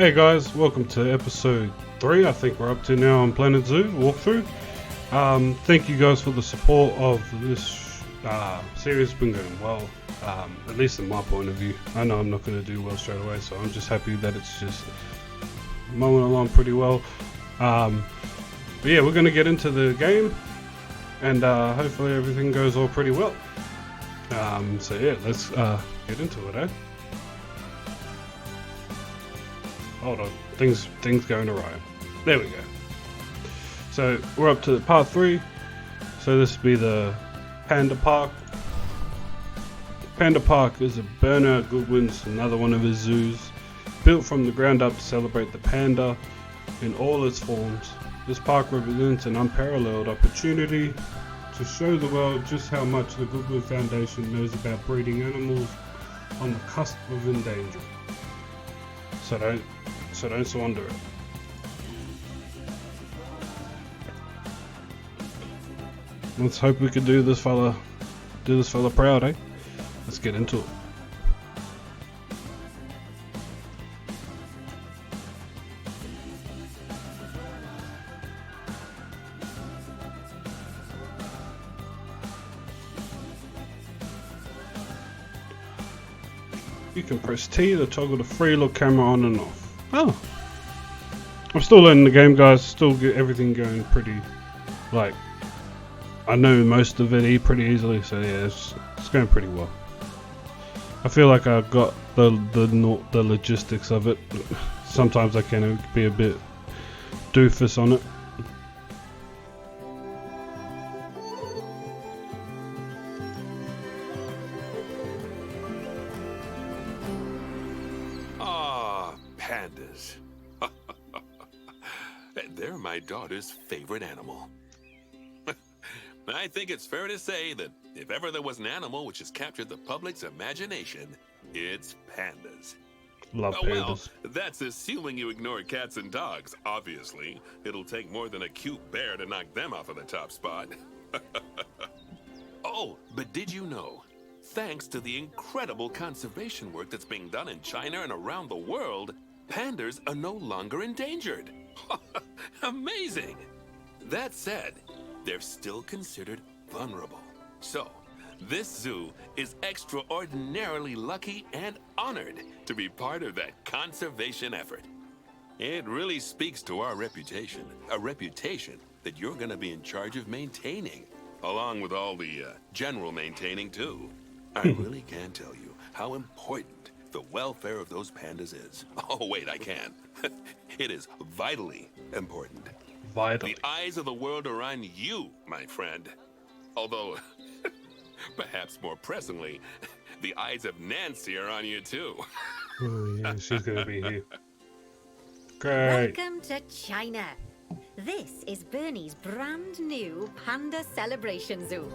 Hey guys, welcome to episode 3, I think we're up to now on Planet Zoo walkthrough. Thank you guys for the support of this series. Been going well, at least in my point of view. I know I'm not going to do well straight away, so I'm just happy that it's just mowing along pretty well. But yeah, we're going to get into the game, and hopefully everything goes all pretty well. So yeah, let's get into it, eh? Hold on, things going awry. There we go. So we're up to part 3. So this will be the Panda Park. Panda Park is a Bernard Goodwin's another one of his zoos, built from the ground up to celebrate the panda in all its forms. This park represents an unparalleled opportunity to show the world just how much the Goodwin Foundation knows about breeding animals on the cusp of endangerment. So don't squander it. Let's hope we can do this fella proud, eh? Let's get into it. You can press T to toggle the free look camera on and off. Oh, I'm still learning the game, guys. Still get everything going pretty, like, I know most of it pretty easily, so yeah, it's going pretty well. I feel like I've got the logistics of it. Sometimes I can be a bit doofus on it. Pandas. They're my daughter's favorite animal. I think it's fair to say that if ever there was an animal which has captured the public's imagination, it's pandas. Love pandas. Well, that's assuming you ignore cats and dogs, obviously. It'll take more than a cute bear to knock them off of the top spot. Oh, but did you know? Thanks to the incredible conservation work that's being done in China and around the world, pandas are no longer endangered. Amazing! That said, they're still considered vulnerable. So, this zoo is extraordinarily lucky and honored to be part of that conservation effort. It really speaks to our reputation, a reputation that you're going to be in charge of maintaining, along with all the general maintaining too. I really can't tell you how important the welfare of those pandas is. Oh, wait, I can. It is vitally important. Vitally. The eyes of the world are on you, my friend. Although, perhaps more pressingly, the eyes of Nancy are on you too. Oh yeah, she's gonna be here. Great. Welcome to China. This is Bernie's brand new Panda Celebration Zoo.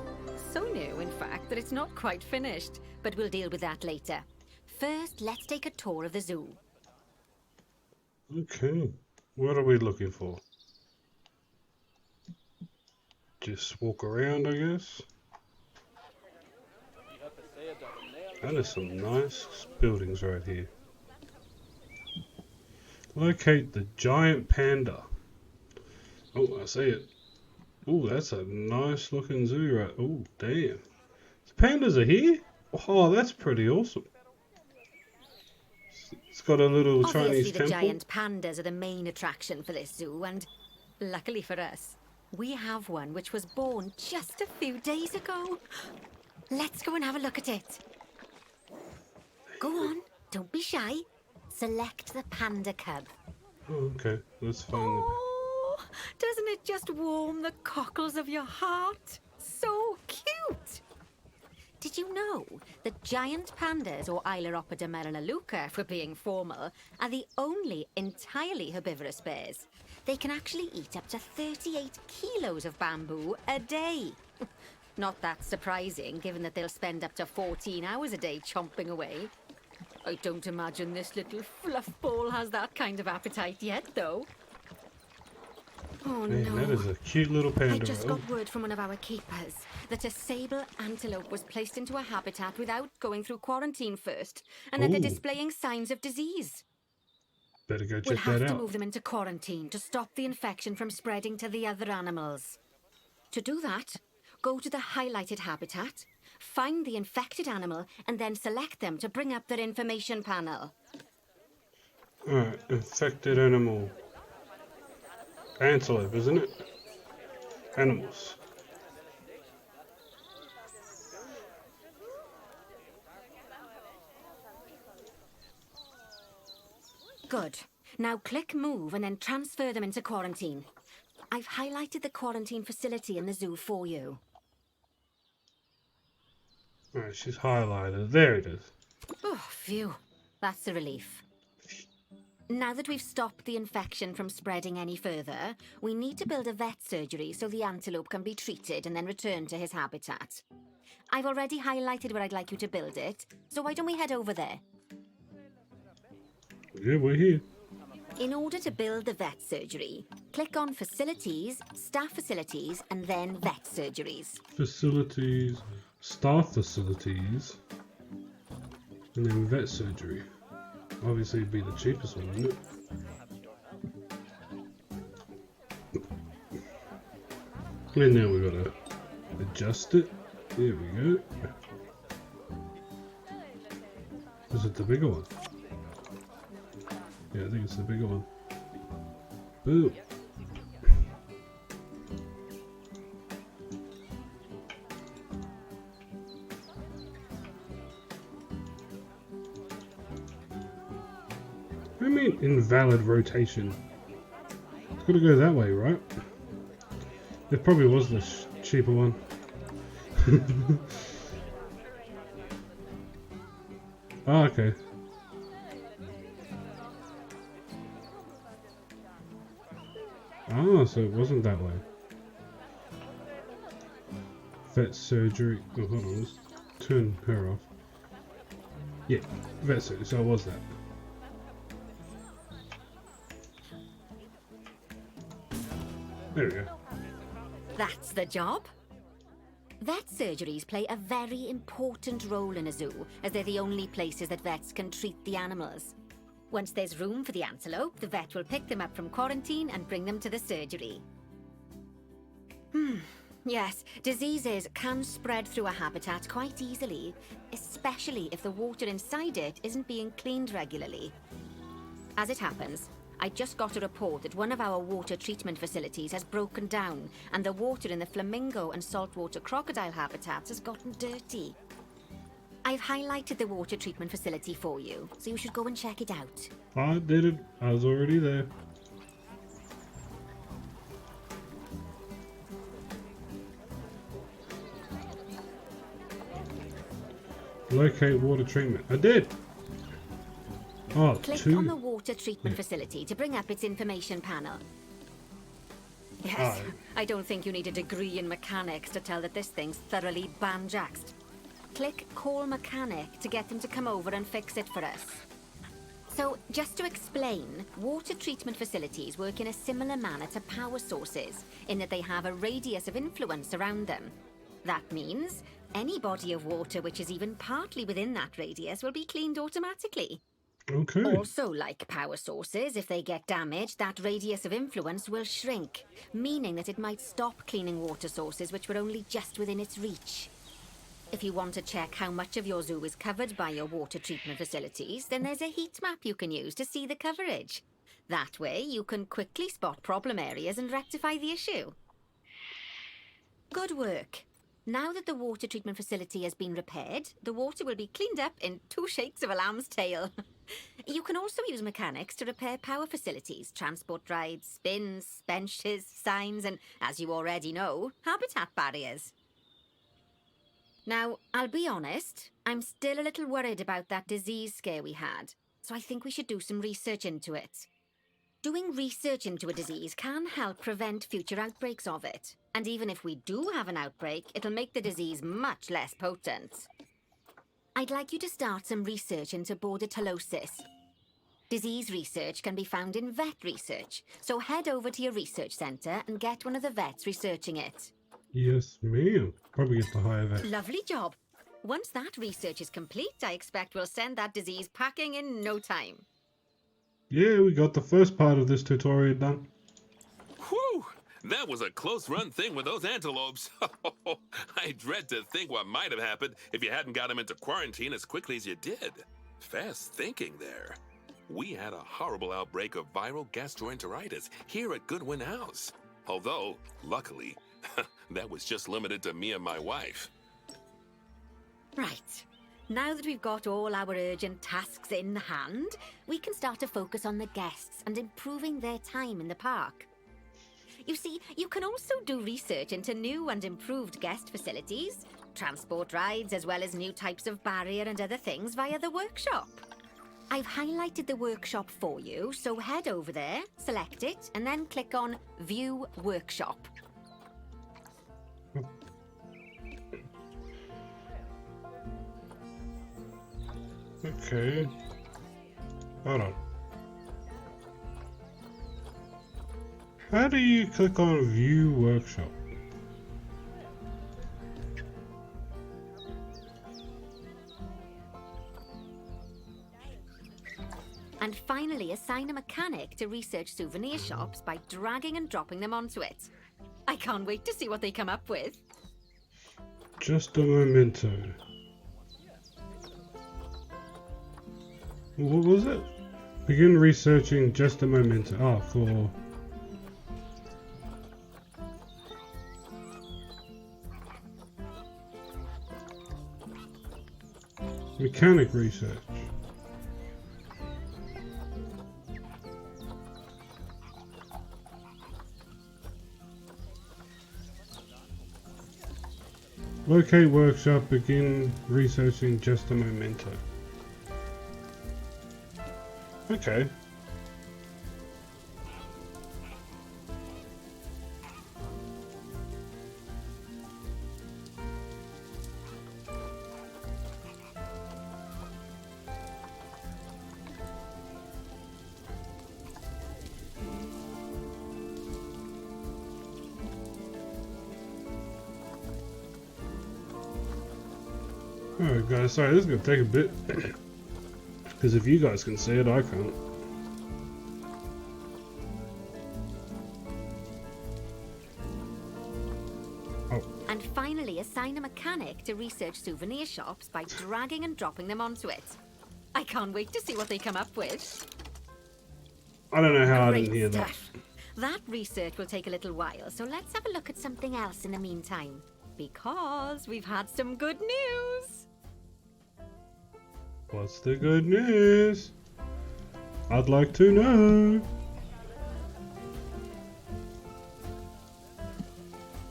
So new, in fact, that it's not quite finished, but we'll deal with that later. First, let's take a tour of the zoo. Okay, what are we looking for? Just walk around, I guess. That is some nice buildings right here. Locate the giant panda. Oh, I see it. Oh, that's a nice looking zoo right. Oh, damn. The pandas are here? Oh, that's pretty awesome. It's got a little Chinese temple. Obviously, the giant pandas are the main attraction for this zoo, and luckily for us, we have one which was born just a few days ago. Let's go and have a look at it. Go on, don't be shy. Select the panda cub. Oh, okay. Let's find the... Oh, doesn't it just warm the cockles of your heart? So cute! Did you know that giant pandas, or Ailuropoda melaleuca for being formal, are the only entirely herbivorous bears? They can actually eat up to 38 kilos of bamboo a day. Not that surprising, given that they'll spend up to 14 hours a day chomping away. I don't imagine this little fluff ball has that kind of appetite yet, though. Oh Man, no. that is a cute little panda. I just got word from one of our keepers that a sable antelope was placed into a habitat without going through quarantine first, and that they're displaying signs of disease. Better go We'll check have that to out. move them into quarantine to stop the infection from spreading to the other animals. To do that, go to the highlighted habitat, find the infected animal, and then select them to bring up their information panel. Alright, infected animal. Antelope, isn't it? Animals. Good. Now click move and then transfer them into quarantine. I've highlighted the quarantine facility in the zoo for you. Alright, she's highlighted. There it is. Oh, phew. That's a relief. Now that we've stopped the infection from spreading any further, we need to build a vet surgery so the antelope can be treated and then returned to his habitat. I've already highlighted where I'd like you to build it, so why don't we head over there? Yeah, we're here. In order to build the vet surgery, click on Facilities, Staff Facilities, and then Vet Surgeries. Facilities, staff facilities, and then vet surgery. Obviously, it'd be the cheapest one, wouldn't it? And now we gotta adjust it. There we go. Is it the bigger one? Yeah, I think it's the bigger one. Boom. I mean, invalid rotation. It's gotta go that way, right? It probably was the cheaper one. Oh, okay. Oh, so it wasn't that way. Vet surgery. Oh, hold on. Let's turn her off. Yeah, vet surgery. So it was that. There we go. That's the job. Vet surgeries play a very important role in a zoo, as they're the only places that vets can treat the animals. Once there's room for the antelope, the vet will pick them up from quarantine and bring them to the surgery. Yes, diseases can spread through a habitat quite easily, especially if the water inside it isn't being cleaned regularly. As it happens, I just got a report that one of our water treatment facilities has broken down and the water in the flamingo and saltwater crocodile habitats has gotten dirty. I've highlighted the water treatment facility for you, so you should go and check it out. I did it. I was already there. Locate water treatment. I did. Oh, Click on the water treatment facility to bring up its information panel. Yes, I don't think you need a degree in mechanics to tell that this thing's thoroughly banjaxed. Click Call Mechanic to get them to come over and fix it for us. So, just to explain, water treatment facilities work in a similar manner to power sources, in that they have a radius of influence around them. That means any body of water which is even partly within that radius will be cleaned automatically. Okay. Also, like power sources, if they get damaged, that radius of influence will shrink, meaning that it might stop cleaning water sources which were only just within its reach. If you want to check how much of your zoo is covered by your water treatment facilities, then there's a heat map you can use to see the coverage. That way, you can quickly spot problem areas and rectify the issue. Good work. Now that the water treatment facility has been repaired, the water will be cleaned up in 2 shakes of a lamb's tail. You can also use mechanics to repair power facilities, transport rides, spins, benches, signs, and, as you already know, habitat barriers. Now, I'll be honest, I'm still a little worried about that disease scare we had, so I think we should do some research into it. Doing research into a disease can help prevent future outbreaks of it. And even if we do have an outbreak, it'll make the disease much less potent. I'd like you to start some research into bordetalosis. Disease research can be found in vet research, so head over to your research centre and get one of the vets researching it. Yes, ma'am. Probably get the higher vet. Lovely job. Once that research is complete, I expect we'll send that disease packing in no time. Yeah, we got the first part of this tutorial done. Whew! That was a close run thing with those antelopes. I dread to think what might have happened if you hadn't got them into quarantine as quickly as you did. Fast thinking there. We had a horrible outbreak of viral gastroenteritis here at Goodwin House. Although, luckily, that was just limited to me and my wife. Right. Now that we've got all our urgent tasks in hand, we can start to focus on the guests and improving their time in the park. You see, you can also do research into new and improved guest facilities, transport rides, as well as new types of barrier and other things via the workshop. I've highlighted the workshop for you, so head over there, select it, and then click on View Workshop. Okay. Hold on. How do you click on View Workshop? And finally, assign a mechanic to research souvenir shops by dragging and dropping them onto it. I can't wait to see what they come up with. Just a memento. What was it? Begin researching just a memento. Oh, for... mechanic research. Locate workshop, begin researching just a memento. Okay. Alright guys, sorry, this is going to take a bit, because if you guys can see it, I can't. Oh. And finally, assign a mechanic to research souvenir shops by dragging and dropping them onto it. I can't wait to see what they come up with. I don't know how I didn't Great hear that. stuff. That research will take a little while, so let's have a look at something else in the meantime. Because we've had some good news. What's the good news? I'd like to know.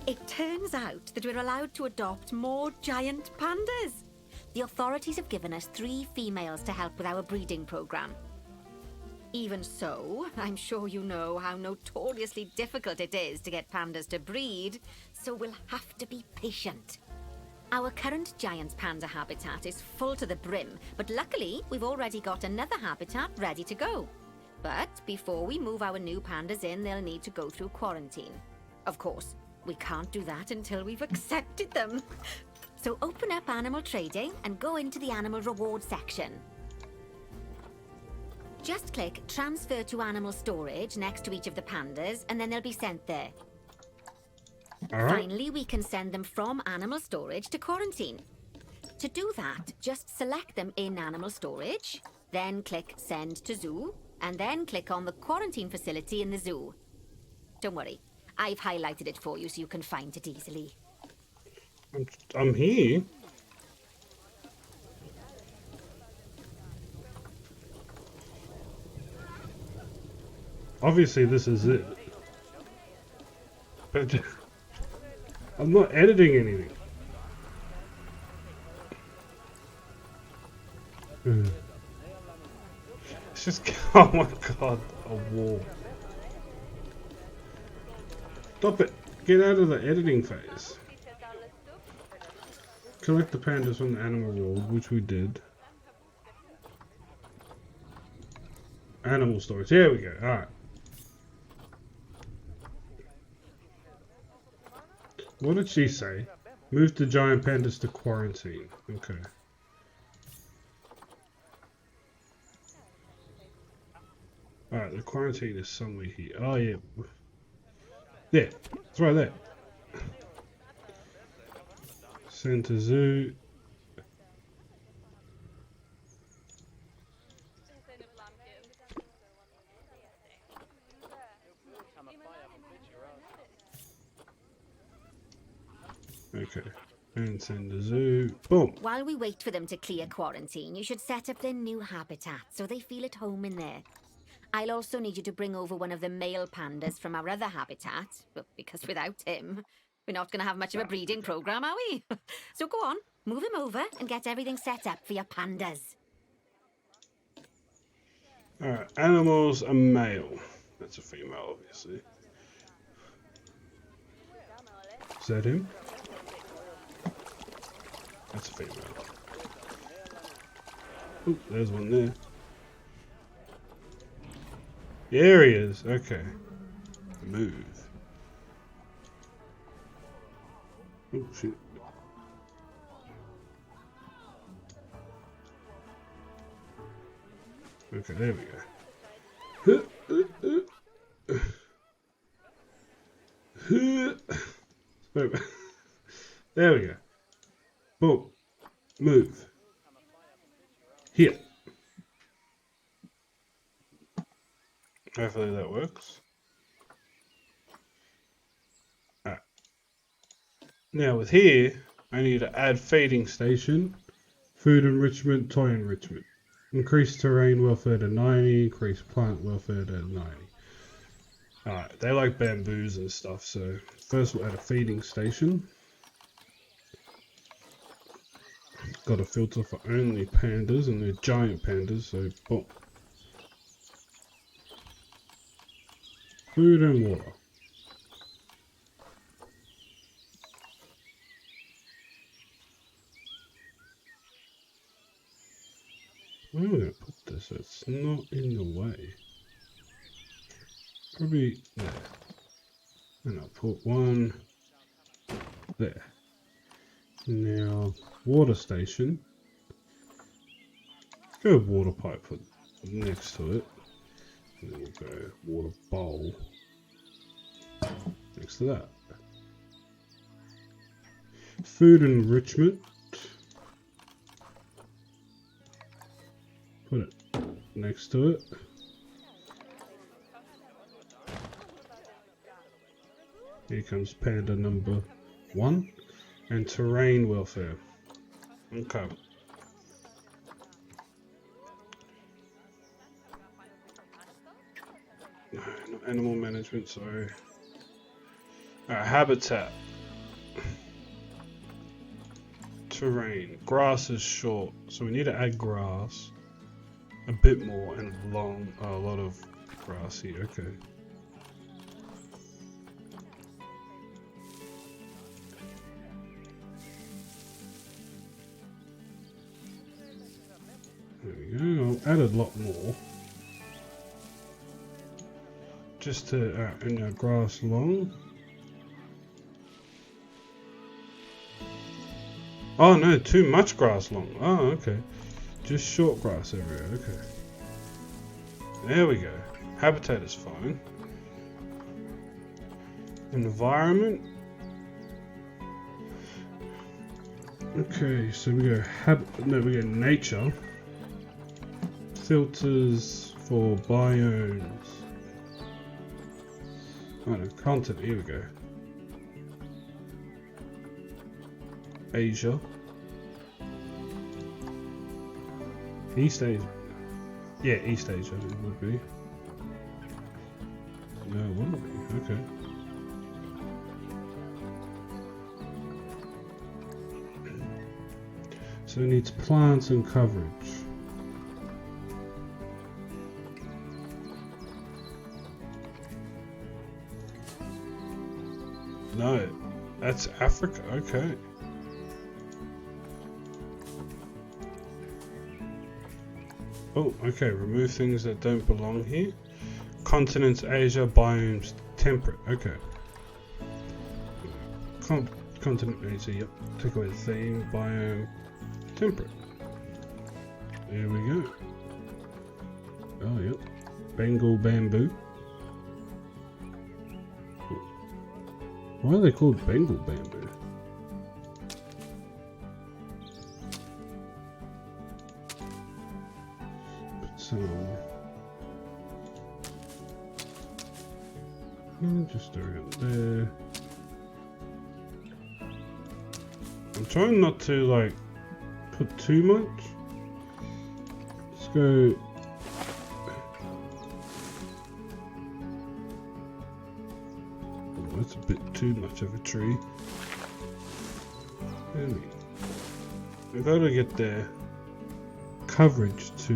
It turns out that we're allowed to adopt more giant pandas. The authorities have given us 3 females to help with our breeding program. Even so, I'm sure you know how notoriously difficult it is to get pandas to breed, so we'll have to be patient. Our current giant panda habitat is full to the brim, but luckily we've already got another habitat ready to go. But before we move our new pandas in, they'll need to go through quarantine. Of course, we can't do that until we've accepted them. So open up animal trading and go into the animal reward section. Just click transfer to animal storage next to each of the pandas, and then they'll be sent there. Alright. Finally, we can send them from animal storage to quarantine. To do that, just select them in animal storage, then click send to zoo, and then click on the quarantine facility in the zoo. Don't worry, I've highlighted it for you so you can find it easily. I'm here. Obviously this is it. But I'm not editing anything. It's just, oh my god, a wall. Stop it. Get out of the editing phase. Collect the pandas from the animal world, which we did. Animal storage. Here we go. Alright. What did she say? Move the giant pandas to quarantine. Okay. Alright, the quarantine is somewhere here. Oh yeah. There. It's right there. Center Zoo. Okay. And Center Zoo. Boom. While we wait for them to clear quarantine, you should set up their new habitat so they feel at home in there. I'll also need you to bring over one of the male pandas from our other habitat, because without him, we're not going to have much of a breeding program, are we? So go on, move him over and get everything set up for your pandas. Alright, animals are male. That's a female, obviously. Is that him? That's a female. Oop, there's one there. There he is. Okay. Move. Oh shit. Okay, there we go. There we go. Boom. Move. Here. Hopefully that works. Alright. Now with here, I need to add feeding station, food enrichment, toy enrichment. Increase terrain welfare to 90, increase plant welfare to 90. Alright, they like bamboos and stuff, so first we'll add a feeding station. Got a filter for only pandas, and they're giant pandas, so boom. Food and water. Where am I going to put this so it's not in the way? Probably there. And I'll put one there. Now, water station. Let's go water pipe put next to it. And then we'll go water bowl next to that. Food enrichment. Put it next to it. Here comes panda number 1. And terrain welfare. Okay. No, not animal management, sorry. Habitat. Terrain. Grass is short, so we need to add grass. A bit more and long. A lot of grass here, okay. There we go. I'll add a lot more. Just to in our grass long. Oh no, too much grass long. Oh, okay. Just short grass everywhere. Okay. There we go. Habitat is fine. Environment. Okay, so we go we go nature. Filters for biomes. Oh no, content, here we go. Asia. East Asia. Yeah, East Asia it would be. No, it wouldn't be, okay. So it needs plants and coverage. No, that's Africa, okay. Oh, okay, remove things that don't belong here. Continents, Asia, biomes, temperate, okay. Continent, Asia, yep. Take away the theme, biome, temperate. There we go. Oh, yep. Bengal bamboo. Why are they called Bengal bamboo? Just around there. I'm trying not to like put too much. Let's go. Oh, that's a bit too much of a tree. We've got to get the coverage to.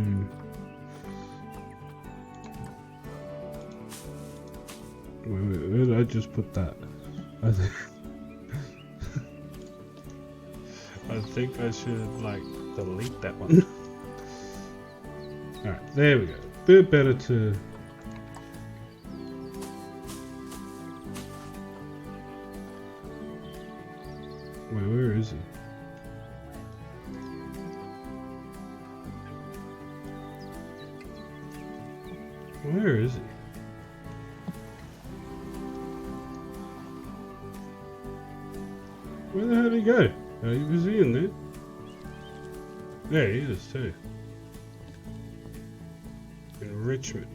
Where did I just put that? I think I should like delete that one. Alright, there we go. Bit better to. Wait, where is he? Where is he? Where the hell did he go? Was he in there? Yeah, he is too. Enrichment.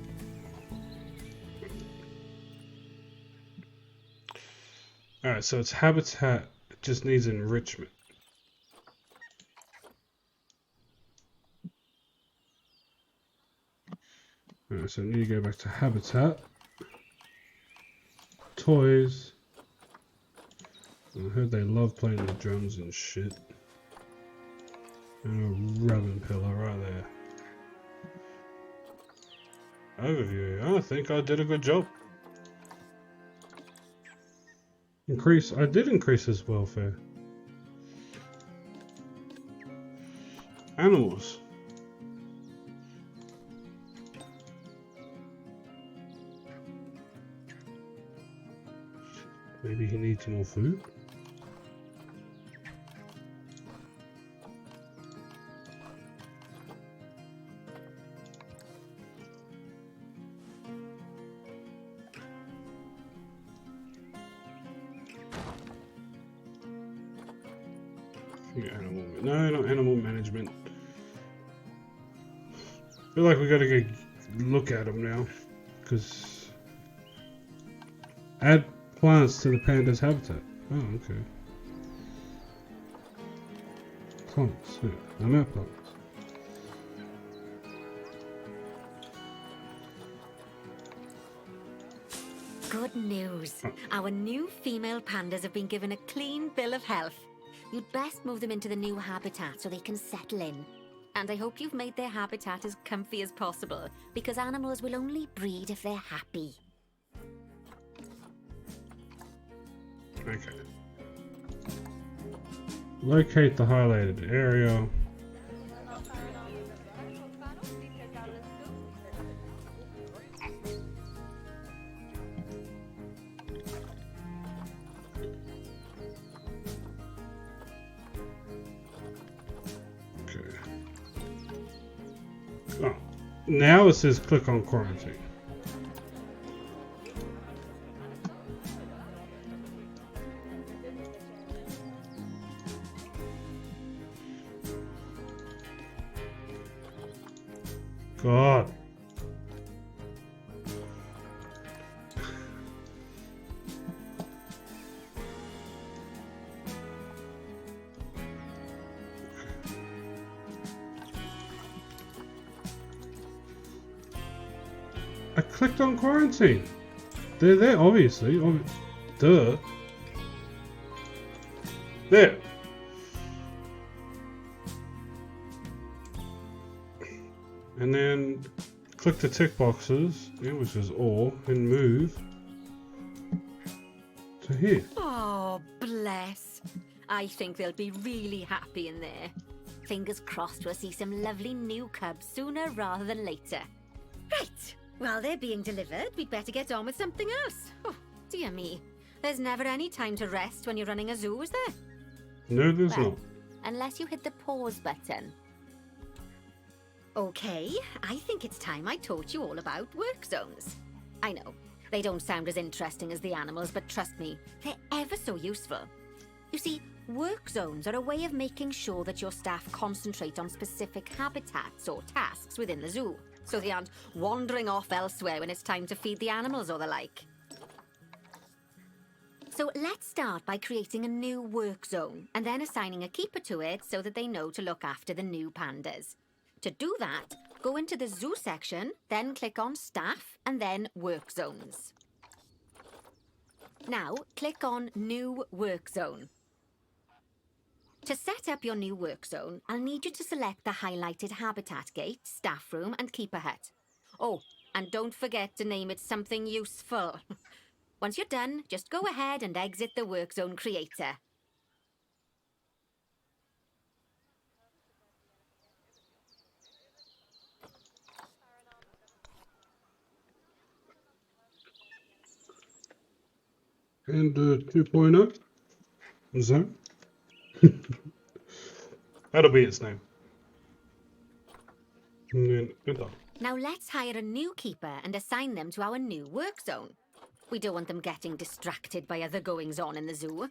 Alright, so its habitat just needs enrichment. Alright, so I need to go back to habitat. Toys. I heard they love playing the drums and shit. And a rubbing pillow right there. Overview. I think I did a good job. I did increase his welfare. Animals. Maybe he needs more food. No, not animal management. Feel like we gotta go look at them now, because add plants to the panda's habitat. Oh, okay. Plants. Yeah, I'm at plants. Good news. Our new female pandas have been given a clean bill of health. You'd best move them into the new habitat so they can settle in. And I hope you've made their habitat as comfy as possible, because animals will only breed if they're happy. Okay. Locate the highlighted area. Oh, now it says click on quarantine. God. I clicked on quarantine. They're there, obviously. Duh. There. And then click the tick boxes, which is all, and move to here. Oh, bless. I think they'll be really happy in there. Fingers crossed we'll see some lovely new cubs sooner rather than later. Right. While they're being delivered, we'd better get on with something else. Oh, dear me. There's never any time to rest when you're running a zoo, is there? No, there's not. Unless you hit the pause button. Okay, I think it's time I taught you all about work zones. I know, they don't sound as interesting as the animals, but trust me, they're ever so useful. You see, work zones are a way of making sure that your staff concentrate on specific habitats or tasks within the zoo, so they aren't wandering off elsewhere when it's time to feed the animals or the like. So let's start by creating a new work zone and then assigning a keeper to it so that they know to look after the new pandas. To do that, go into the zoo section, then click on staff and then work zones. Now click on new work zone. To set up your new work zone, I'll need you to select the highlighted habitat gate, staff room and keeper hut. Oh, and don't forget to name it something useful. Once you're done, just go ahead and exit the work zone creator. And 2.0? Is that? That'll be its name. And then enter. Now let's hire a new keeper and assign them to our new work zone. We don't want them getting distracted by other goings-on in the zoo.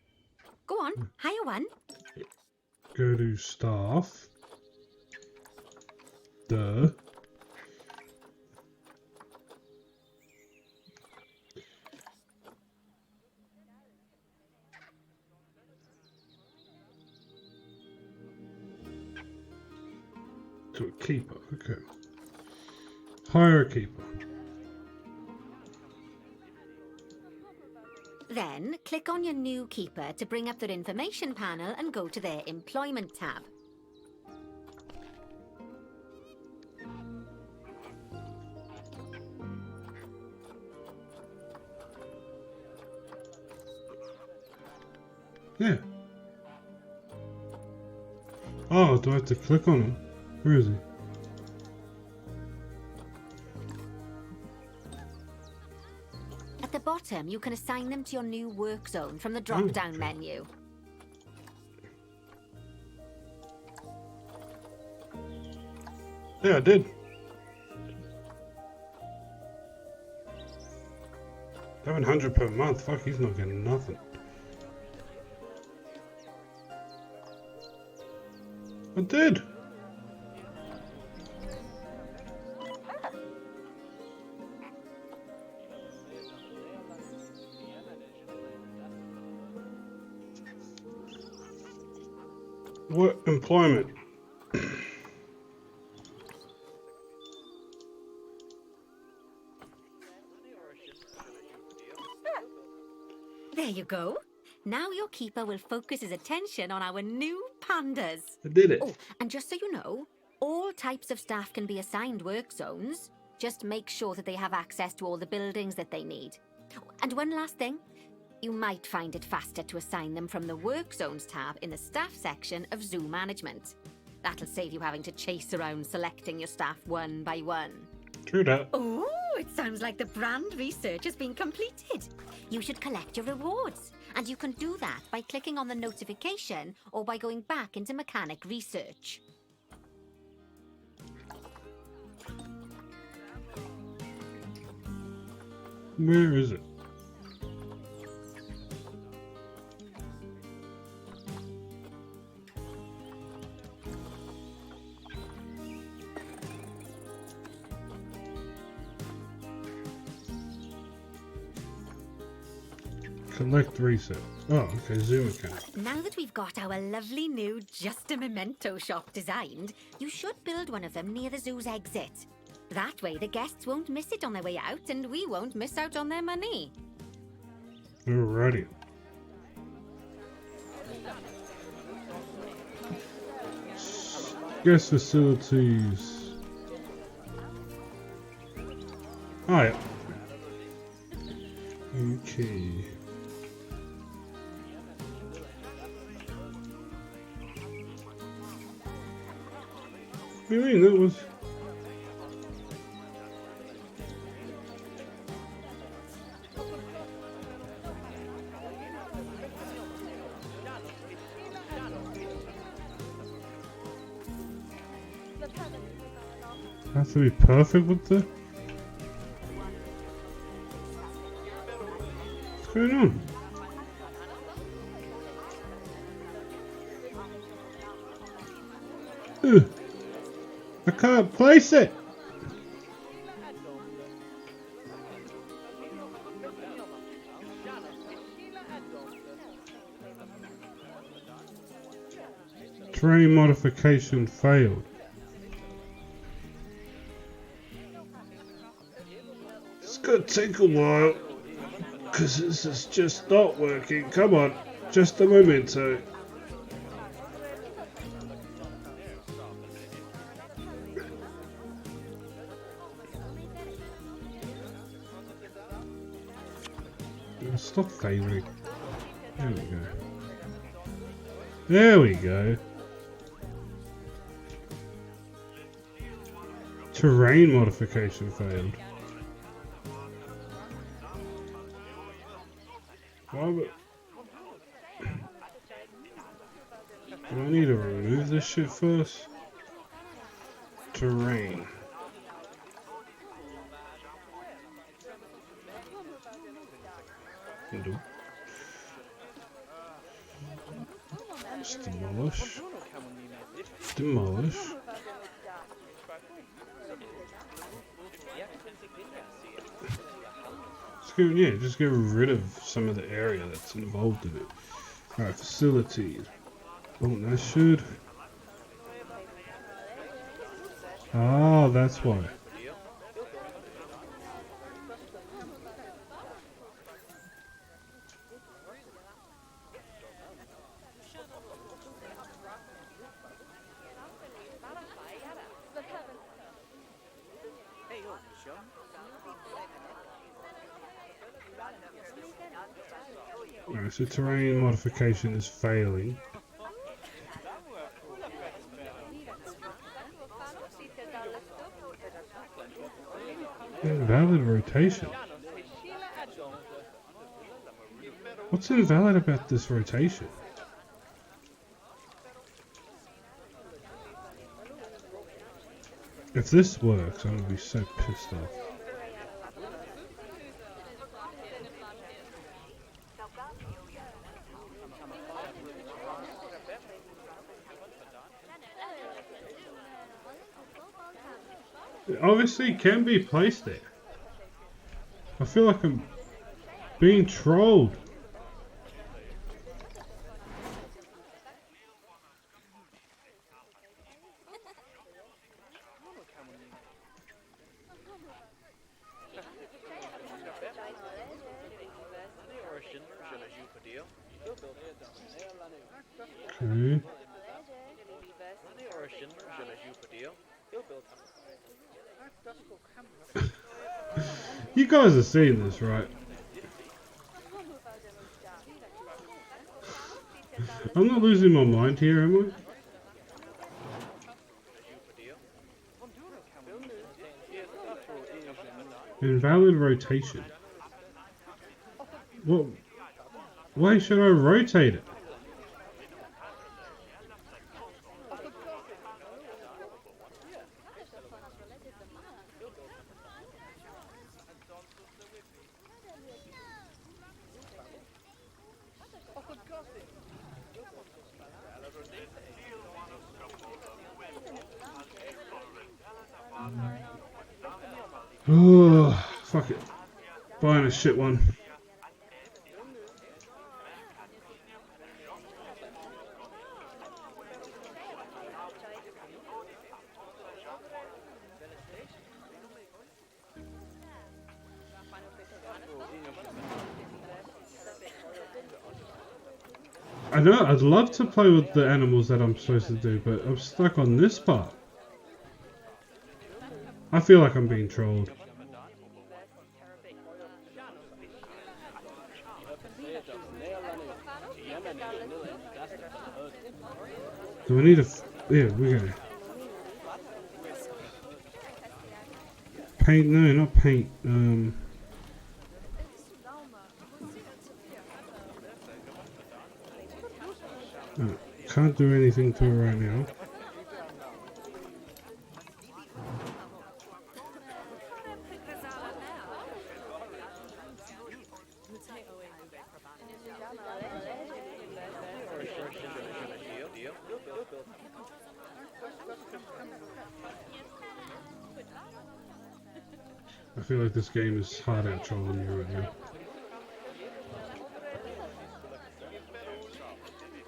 Go on, hire one. Go to staff. Duh. To a keeper, okay. Hire a keeper. Then click on your new keeper to bring up their information panel and go to their employment tab. Yeah. Oh, do I have to click on him? Where is he? At the bottom, you can assign them to your new work zone from the drop-down menu. Yeah, I did. 700 per month. Fuck, he's not getting nothing. I did. What employment? There you go. Now your keeper will focus his attention on our new pandas. I did it. Oh, and just so you know, all types of staff can be assigned work zones. Just make sure that they have access to all the buildings that they need. And one last thing. You might find it faster to assign them from the Work Zones tab in the Staff section of Zoo Management. That'll save you having to chase around selecting your staff one by one. True that. Oh, it sounds like the brand research has been completed. You should collect your rewards. And you can do that by clicking on the notification or by going back into mechanic research. Where is it? Collect reset. Oh, okay, zoom account. Now that we've got our lovely new Just a Memento shop designed, you should build one of them near the zoo's exit. That way the guests won't miss it on their way out and we won't miss out on their money. Alrighty. Guest facilities. Oh yeah. Okay. What do you mean? That was... Have to be perfect with the... What's going on? Ugh. I can't place it! Terrain modification failed. It's gonna take a while, because this is just not working. Come on, just a memento. Stop failing. There we go. There we go. Terrain modification failed. Do I need to remove this shit first? Terrain. Nope. Just demolish. Demolish. Yeah, just get rid of some of the area that's involved in it. Alright, facilities. Oh, that should. Oh, that's why. Alright, so terrain modification is failing. Invalid rotation. What's invalid about this rotation? If this works, I'm gonna be so pissed off. It obviously can be placed there. I feel like I'm being trolled. Okay. You guys are seeing this, right? I'm not losing my mind here, am I? Invalid rotation. What? Why should I rotate it? Oh, fuck it. Buying a shit one. I know, I'd love to play with the animals that I'm supposed to do, but I'm stuck on this part. I feel like I'm being trolled. Do I need a... yeah, we're gonna... paint? No, not paint. Can't do anything to it right now. I feel like this game is hard out trolling me right now.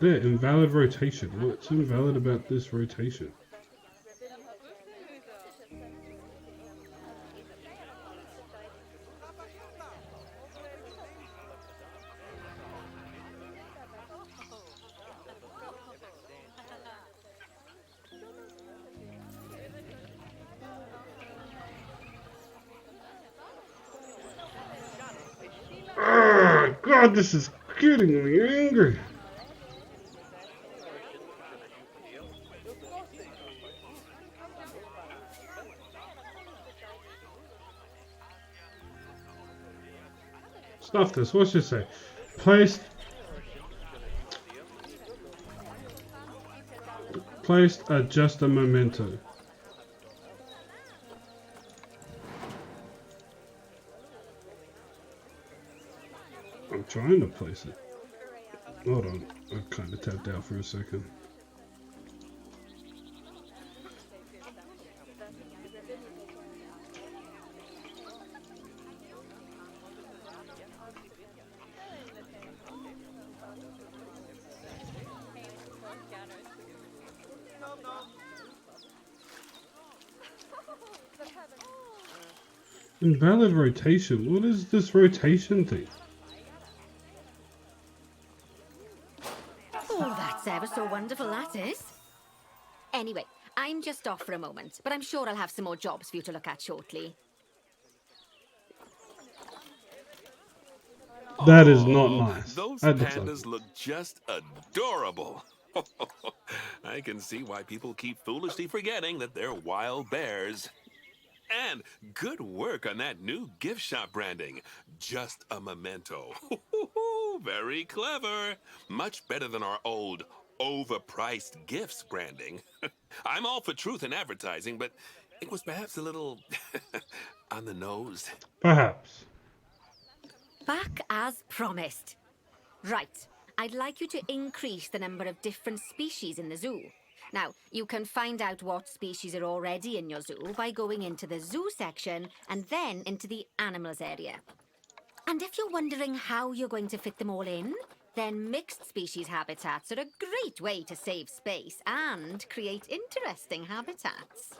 There, invalid rotation. What's invalid about this rotation? Oh, God, this is getting me angry. Stuff this. What's it say? Placed adjust a memento. I'm trying to place it. Hold on. I kind of tapped out for a second. Invalid rotation. What is this rotation thing? Oh, that's ever so wonderful, that is. Anyway, I'm just off for a moment, but I'm sure I'll have some more jobs for you to look at shortly. That is not nice. Those At the fucking- pandas look just adorable. I can see why people keep foolishly forgetting that they're wild bears. And good work on that new gift shop branding. Just a memento. Very clever. Much better than our old overpriced gifts branding. I'm all for truth in advertising, but it was perhaps a little on the nose. Perhaps. Back as promised. Right, I'd like you to increase the number of different species in the zoo. Now, you can find out what species are already in your zoo by going into the zoo section and then into the animals area. And if you're wondering how you're going to fit them all in, then mixed species habitats are a great way to save space and create interesting habitats.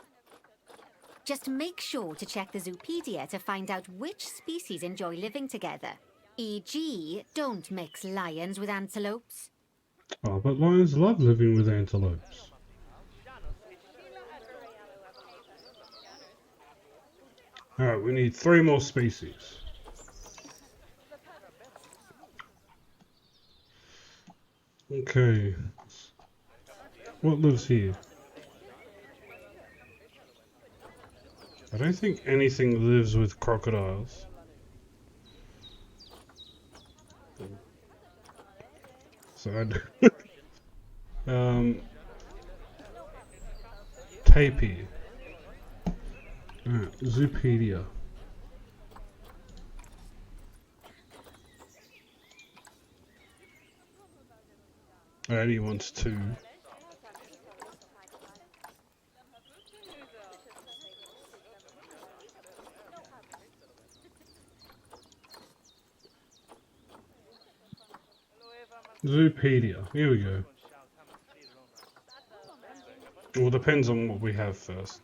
Just make sure to check the Zoopedia to find out which species enjoy living together. E.g., don't mix lions with antelopes. Oh, but lions love living with antelopes. Alright, we need 3 more species. Okay. What lives here? I don't think anything lives with crocodiles. So tapir. Alright, Zoopedia. Alright, he wants 2. Zoopedia. Here we go. Well, depends on what we have first.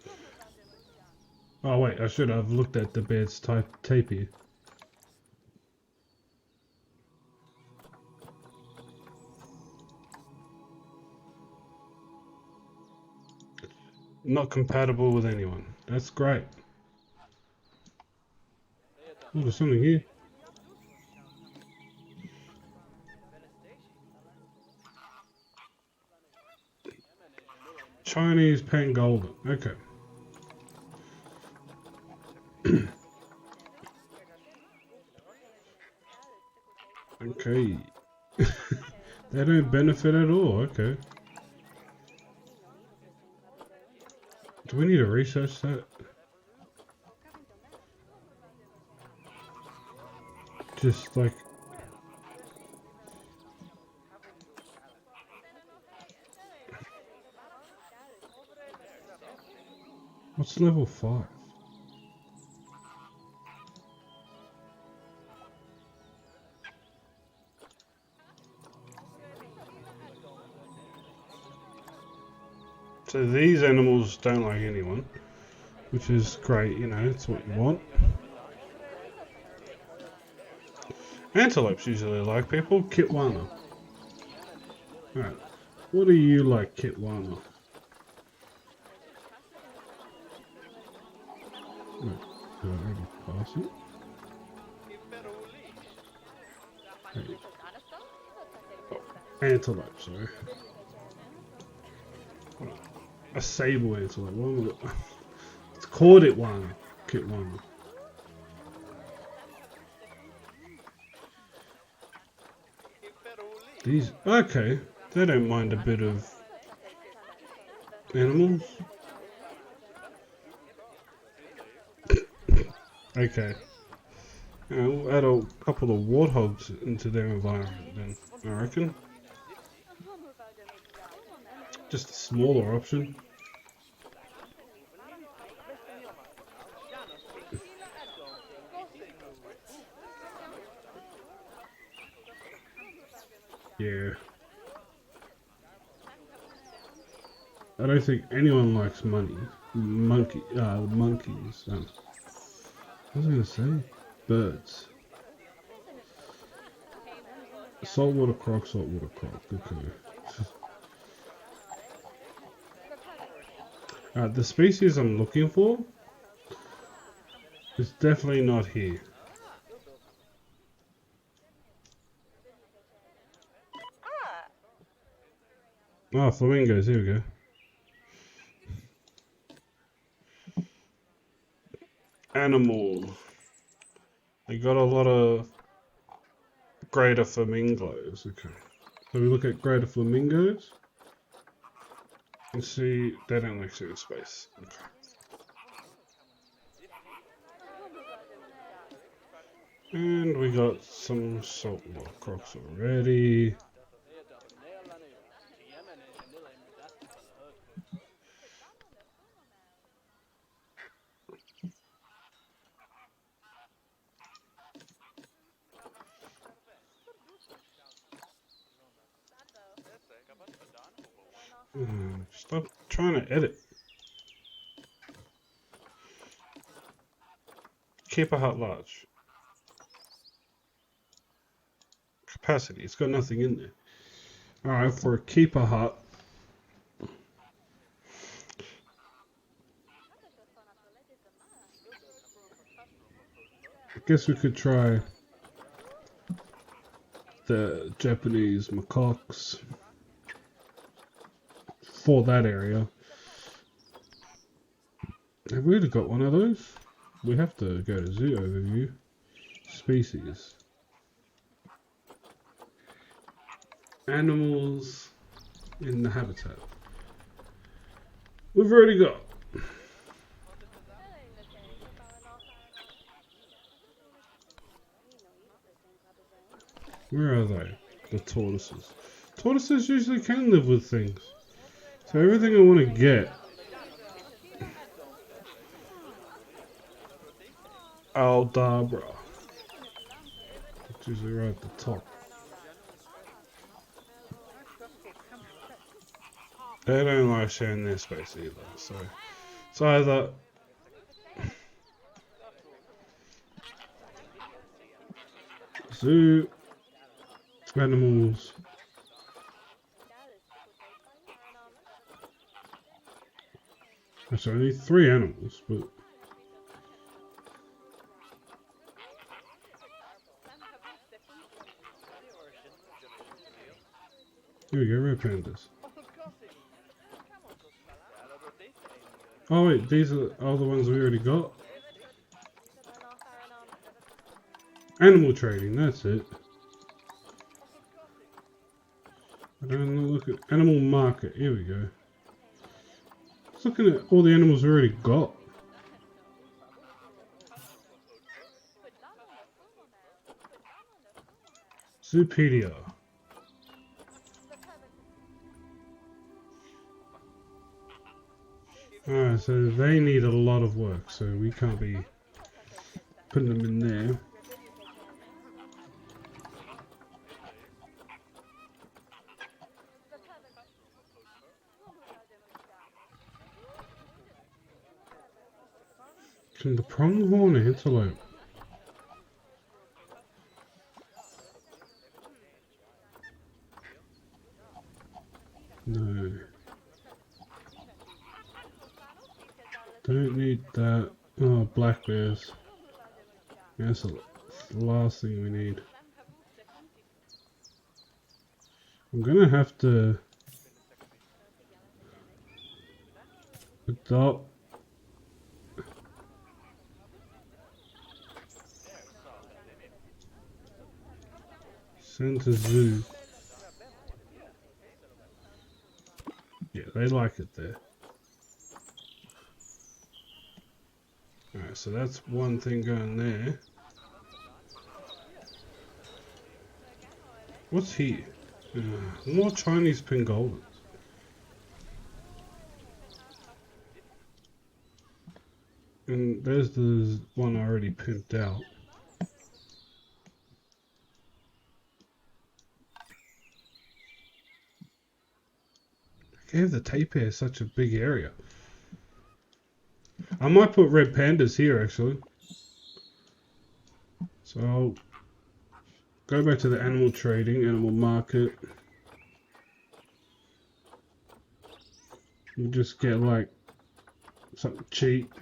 Oh wait, I should have looked at the bed's tapir. Not compatible with anyone. That's great. Oh, there's something here. Chinese pangolin. Okay. Okay. They don't benefit at all. Okay. Do we need to research that? Just like... What's level 5? So these animals don't like anyone, which is great, you know, it's what you want. Antelopes usually like people. Kitwana. Alright, what do you like, Kitwana? Wait, did I already pass it? Hey. Oh, antelope, sorry. A sable antelope. What am I... It's called Kitwana. These, okay, they don't mind a bit of animals. Okay. We'll add a couple of warthogs into their environment then, I reckon. Just a smaller option. Yeah. I don't think anyone likes monkeys. What was I going to say? Birds. Saltwater croc. Okay. The species I'm looking for is definitely not here. Oh, flamingos. Here we go. Animal. They got a lot of greater flamingos. Okay. So we look at greater flamingos and see they don't like certain space. Okay. And we got some saltwater crocs already. Stop trying to edit. Keep a hut large. Capacity, it's got nothing in there. Alright, for a keeper hut. I guess we could try the Japanese macaques for that area. Have we already got one of those? We have to go to zoo overview. Species. Animals in the habitat. We've already got. Where are they? The tortoises. Tortoises usually can live with things. So everything I want to get. Aldabra. It's usually right at the top. They don't like sharing their space either, so it's either zoo, animals, actually I need 3 animals, but here we go, red pandas. Oh wait, these are all the ones we already got. Animal trading, that's it. I don't know, look at animal market, here we go. Just looking at all the animals we already got. Zoopedia. Alright, so they need a lot of work, so we can't be putting them in there. Can the pronghorn antelope? No. Don't need that. Oh, black bears. That's the last thing we need. I'm gonna have to adopt send to zoo. Yeah, they like it there. Alright, so that's one thing going there. What's here? More Chinese pangolins. And there's the one I already pimped out. I gave the tapir such a big area. I might put red pandas here actually. So I'll go back to the animal trading, animal market. You just get like something cheap,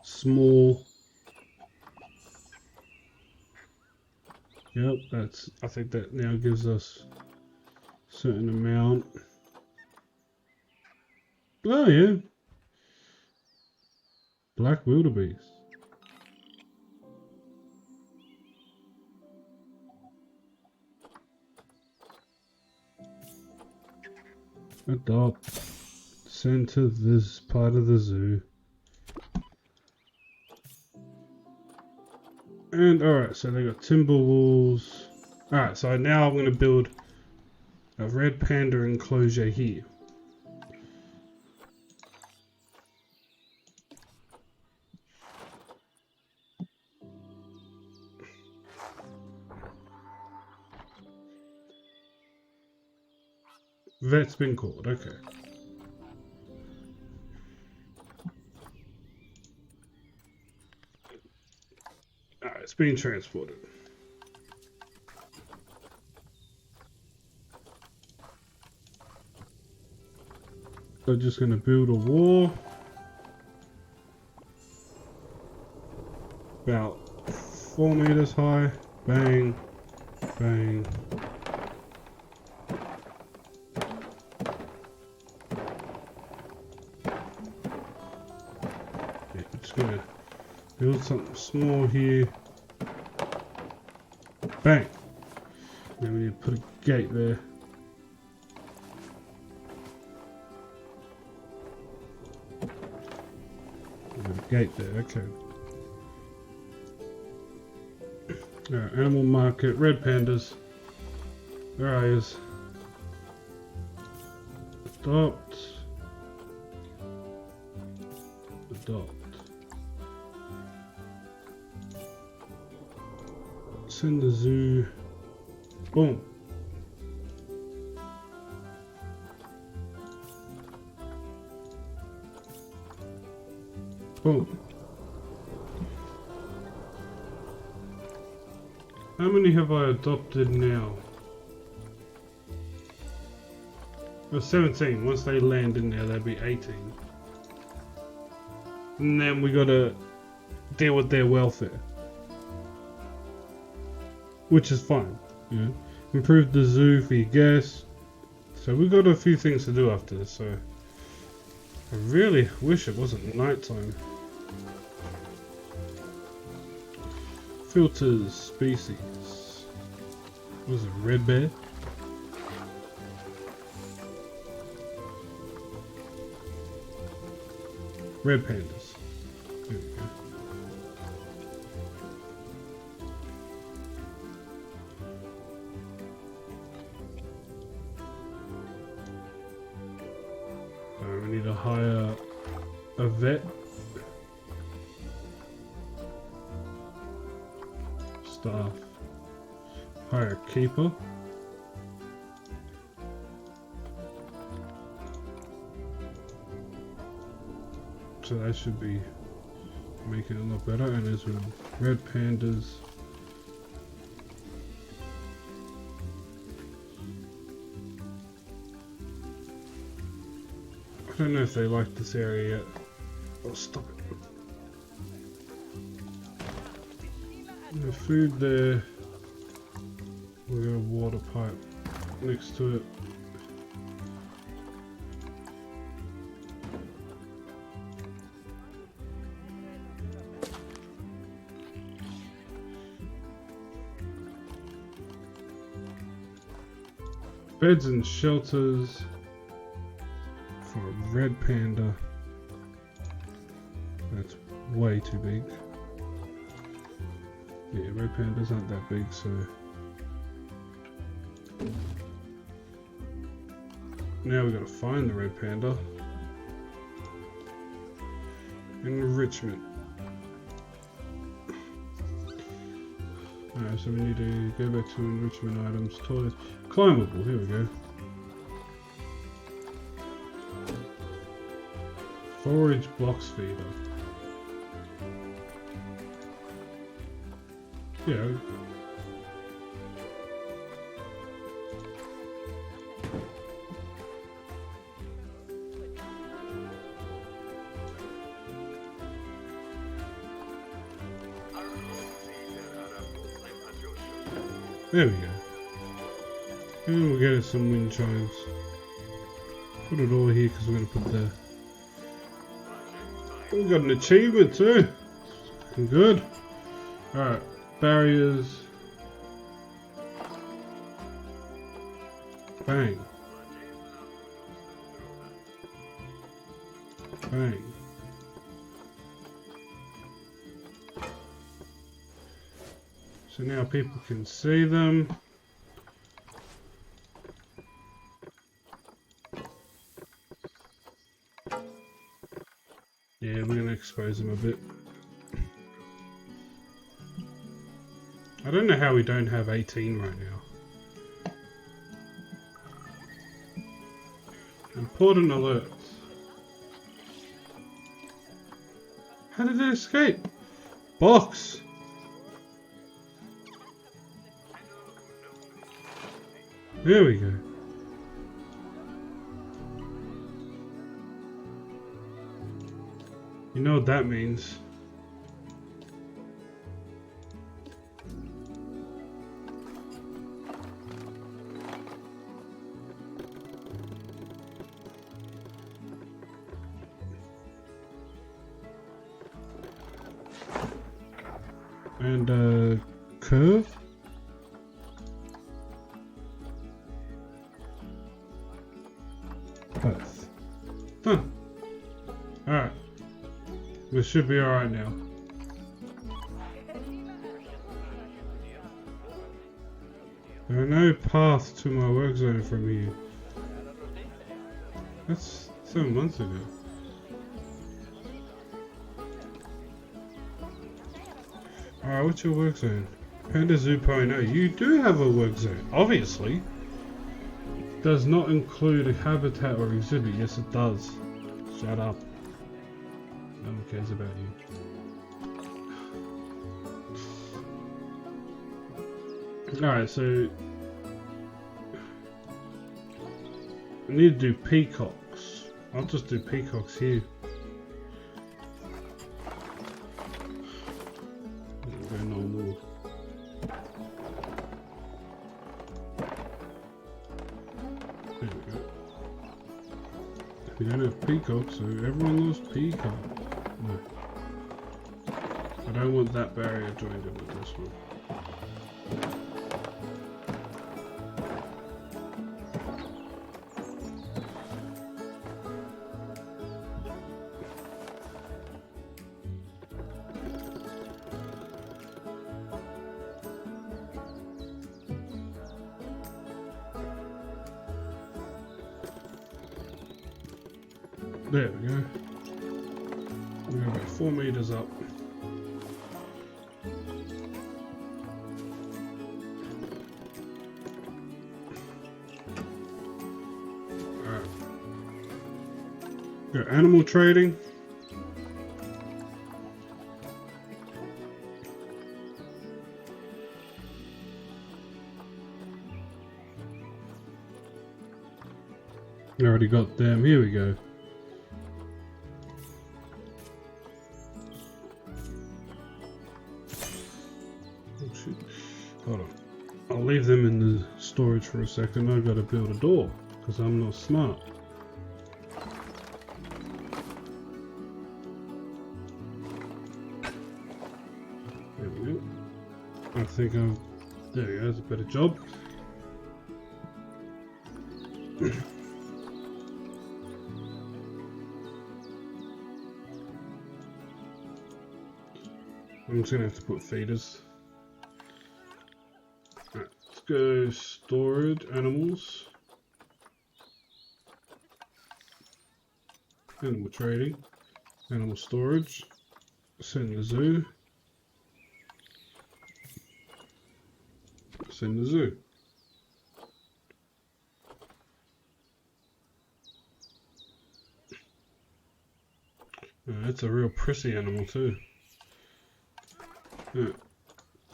small. Yep, that's. I think that now gives us a certain amount. Oh yeah, black wildebeest. Adopt. Send to this part of the zoo. And alright, so they got timber walls. Alright, so now I'm going to build a red panda enclosure here. Vet's been called, okay. Alright, it's being transported. So just going to build a wall. About 4 meters high. Bang, bang. Yeah, I'm just going to build something small here. Bang. Then we need to put a gate there. Put a gate there, okay. Alright, animal market, red pandas. There he is. Adopt. Adopt. Send the zoo. Boom. Boom. How many have I adopted now? 17. Once they land in there, they'll be 18. And then we gotta deal with their welfare. Which is fine, you know. Improve the zoo for your guests. So we've got a few things to do after this, so I really wish it wasn't nighttime. Filters, species. Was it red bear? Red pandas. There we go. We need to hire a vet. Staff. Hire a keeper. So that should be make it a lot better. And there's red pandas. I don't know if they like this area yet. Oh, stop it. The food there. We've got a water pipe next to it. Beds and shelters for a red panda. That's way too big. Yeah, red pandas aren't that big, so now we've got to find the red panda. Enrichment. Alright, so we need to go back to enrichment items. Toys. Climbable, here we go. Forage box feeder. Yeah. There we go. And we'll get us some wind chimes. Put it all here because we're going to put the... We got an achievement too. Looking good. Alright, barriers. Bang. Bang. So now people can see them. Yeah, we're going to expose them a bit. I don't know how we don't have 18 right now. Important alerts. How did it escape? Box! There we go. You know what that means. And curve. Both. Done. Alright. We should be alright now. There are no paths to my work zone from here. That's 7 months ago. Alright, what's your work zone? Panda Zoo Pioneer. You do have a work zone, obviously. Does not include a habitat or exhibit. Yes, it does. Shut up. No one cares about you. Alright, so I need to do peacocks. I'll just do peacocks here. Go normal. There we go. We don't have peacocks, so everyone loves peacock. No. I don't want that barrier joined in with this one. There we go. We're about 4 meters up. Alright. Got animal trading. I already got them. Here we go. Oh shit. Hold on. I'll leave them in the storage for a second. I've got to build a door because I'm not smart. There we go. I think I'm... There we go. That's a better job. I'm just gonna have to put feeders. Right, let's go storage animals. Animal trading. Animal storage. Send the zoo. Send the zoo. That's a real prissy animal too.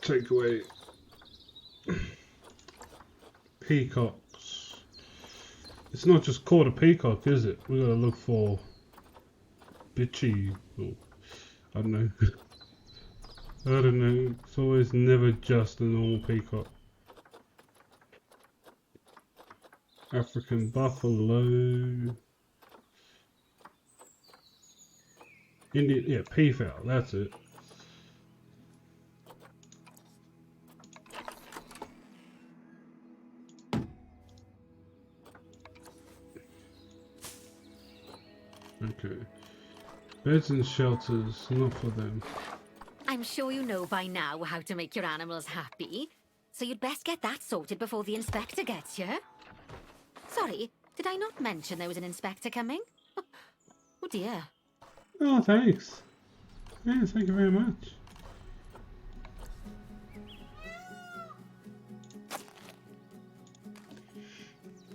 Take away peacocks. It's not just called a peacock, is it? We gotta look for bitchy. Or, I don't know. I don't know. It's always never just a normal peacock. African buffalo. Indian, yeah, peafowl. That's it. Okay. Beds and shelters, not for them. I'm sure you know by now how to make your animals happy, so you'd best get that sorted before the inspector gets here. Sorry, did I not mention there was an inspector coming? Oh dear. Oh, thanks. Yeah, thank you very much.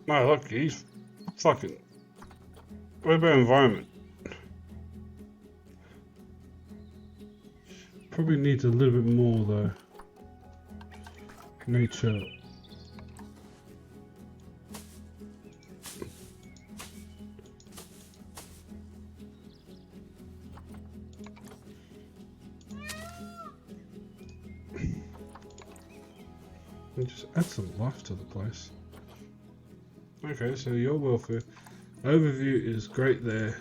My look, he's fucking... What about environment? Probably needs a little bit more though. Nature. And just add some life to the place. Okay, so your welfare overview is great there.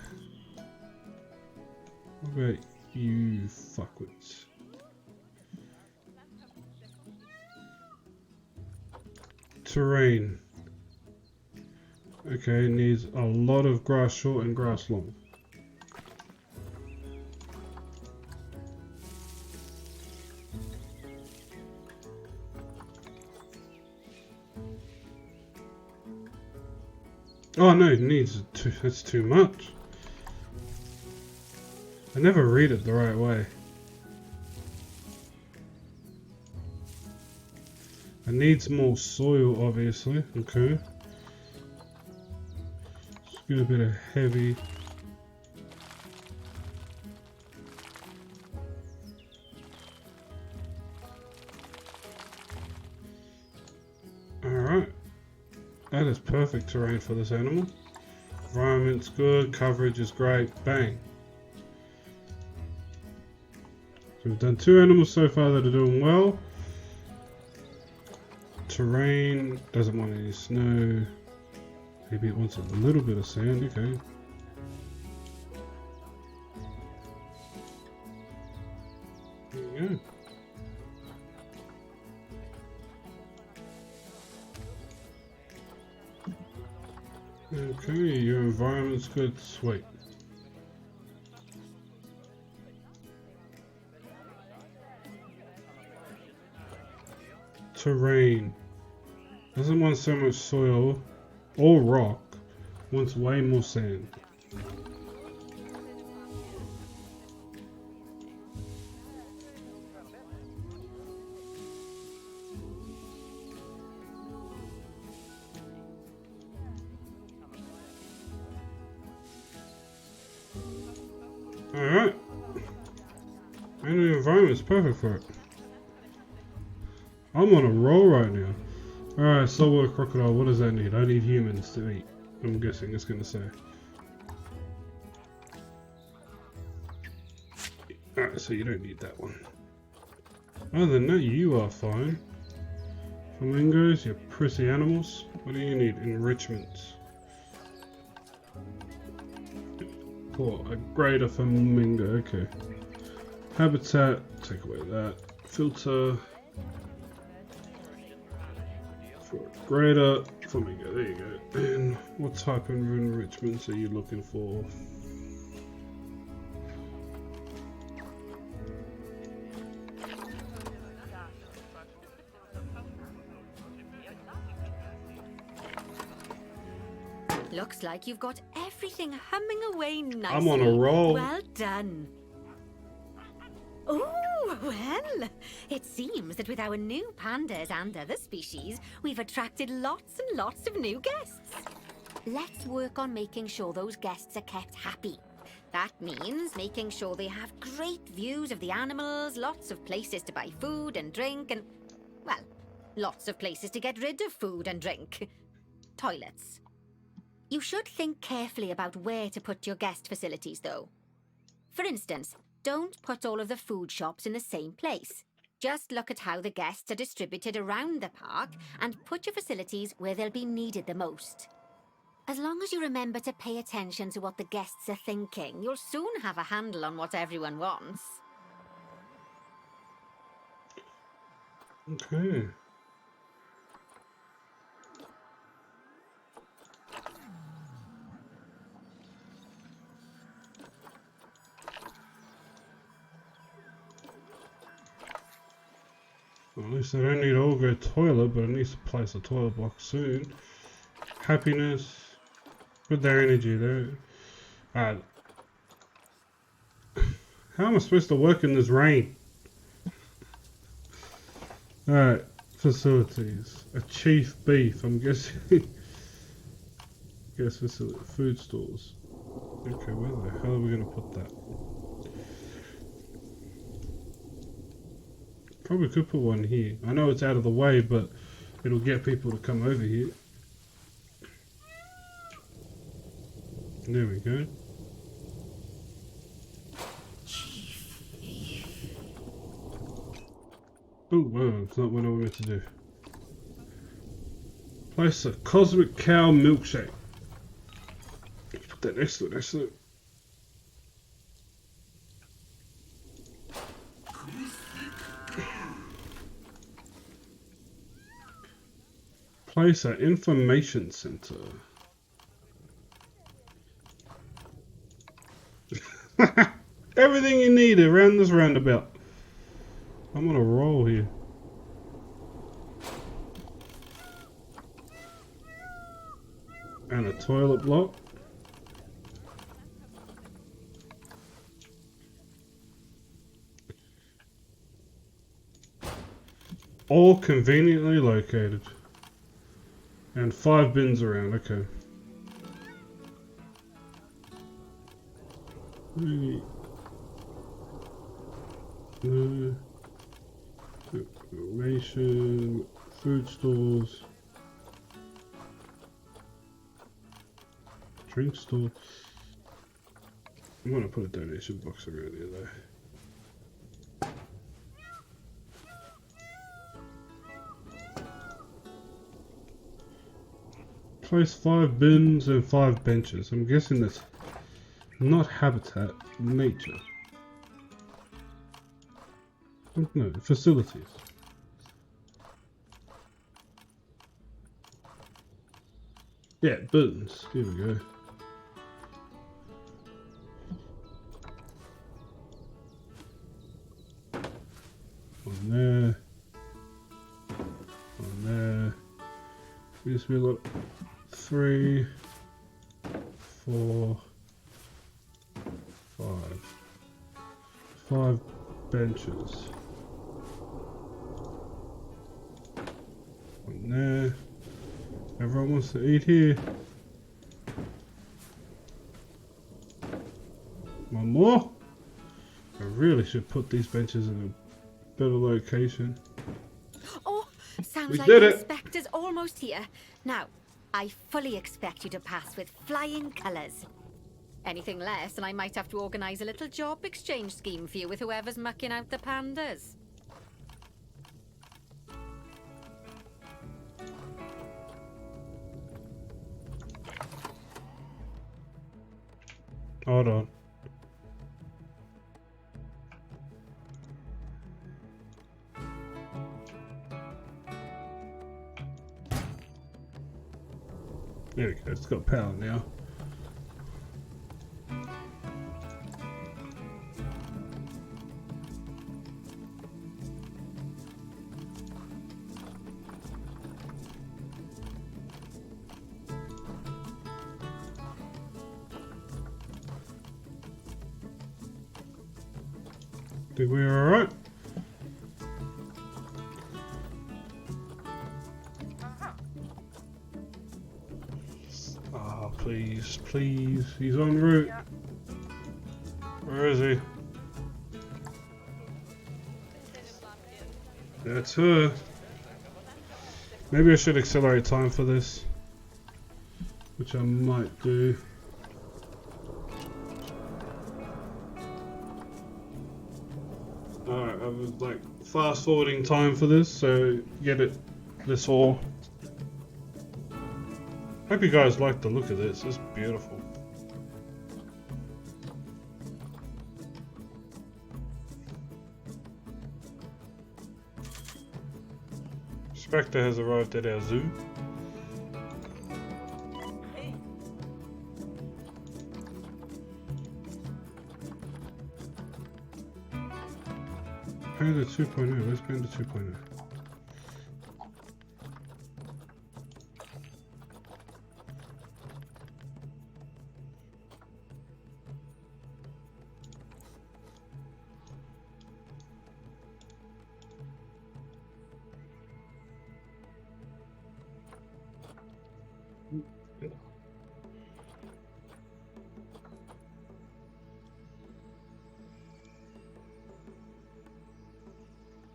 What about you fuckwits? Terrain. Okay, needs a lot of grass short and grass long. Oh no, it needs that's too much. I never read it the right way. It needs more soil, obviously. Okay. Just get a bit of heavy. Alright. That is perfect terrain for this animal. Environment's good, coverage is great. Bang. So we've done 2 animals so far that are doing well. Terrain, doesn't want any snow. Maybe it wants a little bit of sand, okay. There we go. Okay, your environment's good, sweet. Terrain. Doesn't want so much soil or rock, wants way more sand. Alright. And the environment's perfect for it. I'm on a roll right now. Alright, saltwater crocodile, what does that need? I need humans to eat. I'm guessing it's going to say. Alright, so you don't need that one. Other than that, you are fine. Flamingos, you prissy animals. What do you need? Enrichment. For a greater flamingo, okay. Habitat, take away that. Filter. For a greater flamingo, there you go. And what type of enrichments are you looking for? Looks like you've got everything humming away nicely. I'm on a roll. Well done. Oh, well, it seems that with our new pandas and other species, we've attracted lots and lots of new guests. Let's work on making sure those guests are kept happy. That means making sure they have great views of the animals, lots of places to buy food and drink, and, well, lots of places to get rid of food and drink. Toilets. You should think carefully about where to put your guest facilities, though. For instance, don't put all of the food shops in the same place. Just look at how the guests are distributed around the park and put your facilities where they'll be needed the most. As long as you remember to pay attention to what the guests are thinking, you'll soon have a handle on what everyone wants. Okay. Well, at least I don't need to all go toilet, but I need to place a toilet block soon. Happiness. With their energy there. Alright. How am I supposed to work in this rain? Alright. Facilities. A chief beef, I'm guessing. Guess facility. Food stores. Okay, where the hell are we going to put that? Probably could put one here. I know it's out of the way, but it'll get people to come over here. There we go. Oh, wow, it's not what I meant to do. Place a cosmic cow milkshake. Put that next to it, next to it. Place an information center. Everything you need around this roundabout. I'm on a roll here. And a toilet block. All conveniently located. And 5 bins around, okay. Information, food stores, drink store. I'm gonna put a donation box around here though. Place 5 bins and 5 benches. I'm guessing that's not habitat, nature. No, facilities. Yeah, bins. Here we go. On there. On there. This we got 3, 4, 5. 5 benches. On there. Everyone wants to eat here. One more. I really should put these benches in a better location. Oh, sounds We like did the it. inspector's almost here. Now, I fully expect you to pass with flying colours. Anything less, and I might have to organise a little job exchange scheme for you with whoever's mucking out the pandas. Hold on. There we go, it's got power now. Think we're alright? Ah, please, please. He's en route. Where is he? That's her. Maybe I should accelerate time for this, which I might do. Alright, I was like fast forwarding time for this, so get it this all. Hope you guys like the look of this, it's beautiful. Spectre has arrived at our zoo. Panda 2.0, where's Panda 2.0?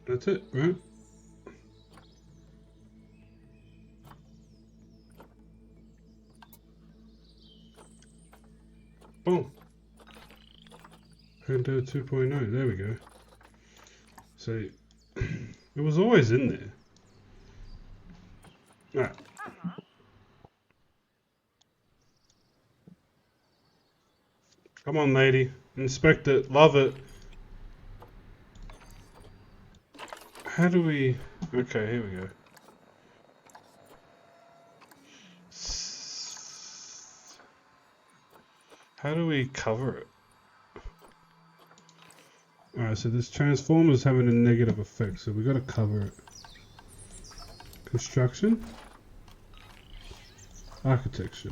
That's it, right? Boom. Panda 2.0, there we go. So, it was always in there. Alright. Come on, lady. Inspect it. Love it. How do we... Okay, here we go. How do we cover it? Alright, so this transformer is having a negative effect, so we gotta cover it. Construction? Architecture.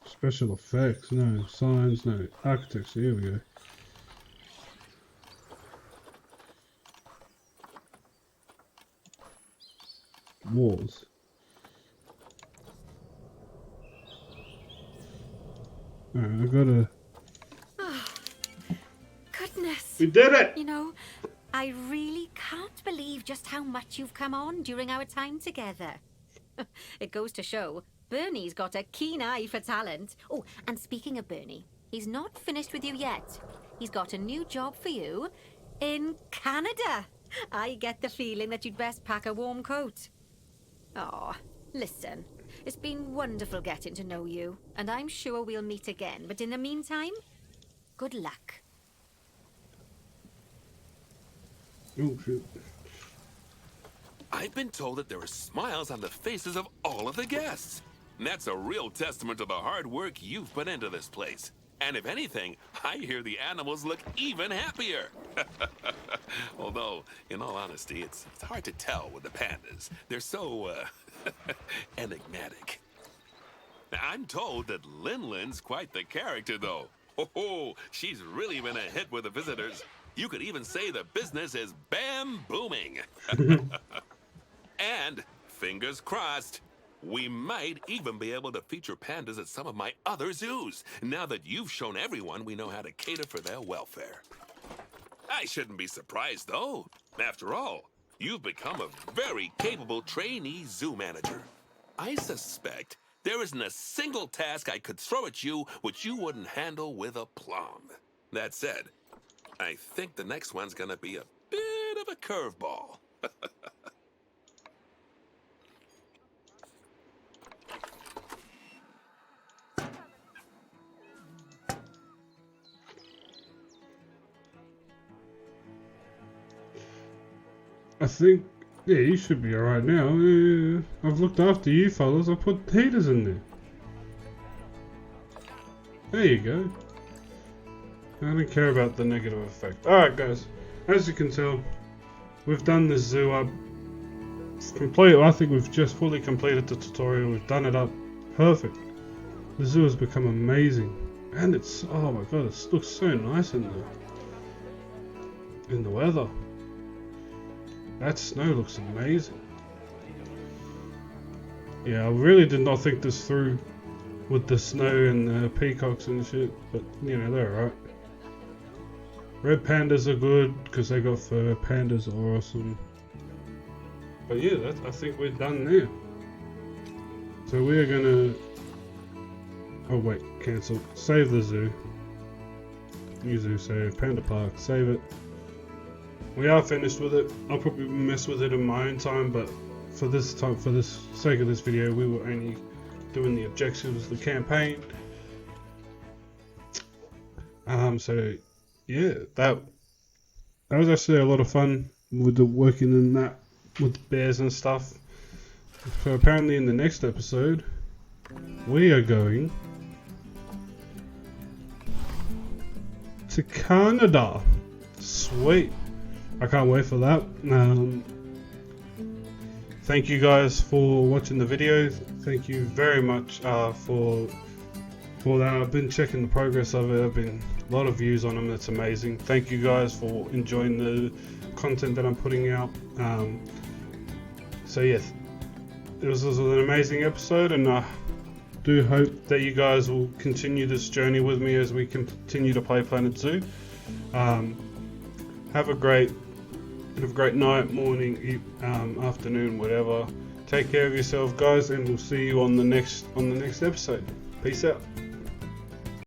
Special effects, no. Signs, no. Architecture, here we go. Walls. Alright, I gotta... Oh, goodness. We did it! You know, I really can't believe just how much you've come on during our time together. It goes to show, Bernie's got a keen eye for talent. Oh, and speaking of Bernie, he's not finished with you yet. He's got a new job for you in Canada. I get the feeling that you'd best pack a warm coat. Oh, listen, it's been wonderful getting to know you, and I'm sure we'll meet again. But in the meantime, good luck. Oh, shoot. I've been told that there are smiles on the faces of all of the guests. And that's a real testament to the hard work you've put into this place. And if anything, I hear the animals look even happier. Although, in all honesty, it's hard to tell with the pandas. They're so, enigmatic. Now, I'm told that Lin-Lin's quite the character, though. Oh, she's really been a hit with the visitors. You could even say the business is bam-booming. And, fingers crossed, We might even be able to feature pandas at some of my other zoos, now that you've shown everyone we know how to cater for their welfare. I shouldn't be surprised, though. After all, you've become a very capable trainee zoo manager. I suspect there isn't a single task I could throw at you which you wouldn't handle with aplomb. That said, I think the next one's gonna be a bit of a curveball. I think, yeah, you should be alright now. I've looked after you fellas. I put heaters in there. There you go. I don't care about the negative effect. Alright guys, as you can tell, we've done this zoo up. It's complete. I think we've just fully completed the tutorial. We've done it up perfect. The zoo has become amazing. And it's, oh my god, it looks so nice in the weather. That snow looks amazing. Yeah, I really did not think this through with the snow and the peacocks and shit, but you know, they're alright. Red pandas are good because they got fur. Pandas are awesome. But yeah, I think we're done there. So we are gonna, oh wait, cancel. Save the zoo. New zoo save. Panda Park. Save it. We are finished with it. I'll probably mess with it in my own time, but for this time, for this sake of this video, we were only doing the objectives of the campaign. So yeah, that was actually a lot of fun with the working in that with the bears and stuff. So apparently in the next episode, we are going to Canada. Sweet. I can't wait for that. Thank you guys for watching the video. Thank you very much for that. I've been checking the progress of it. I've been a lot of views on them. That's amazing. Thank you guys for enjoying the content that I'm putting out. So yes, this was an amazing episode, and I do hope that you guys will continue this journey with me as we continue to play Planet Zoo. Have a great night, morning, afternoon, whatever. Take care of yourself, guys, and we'll see you on the next episode. Peace out.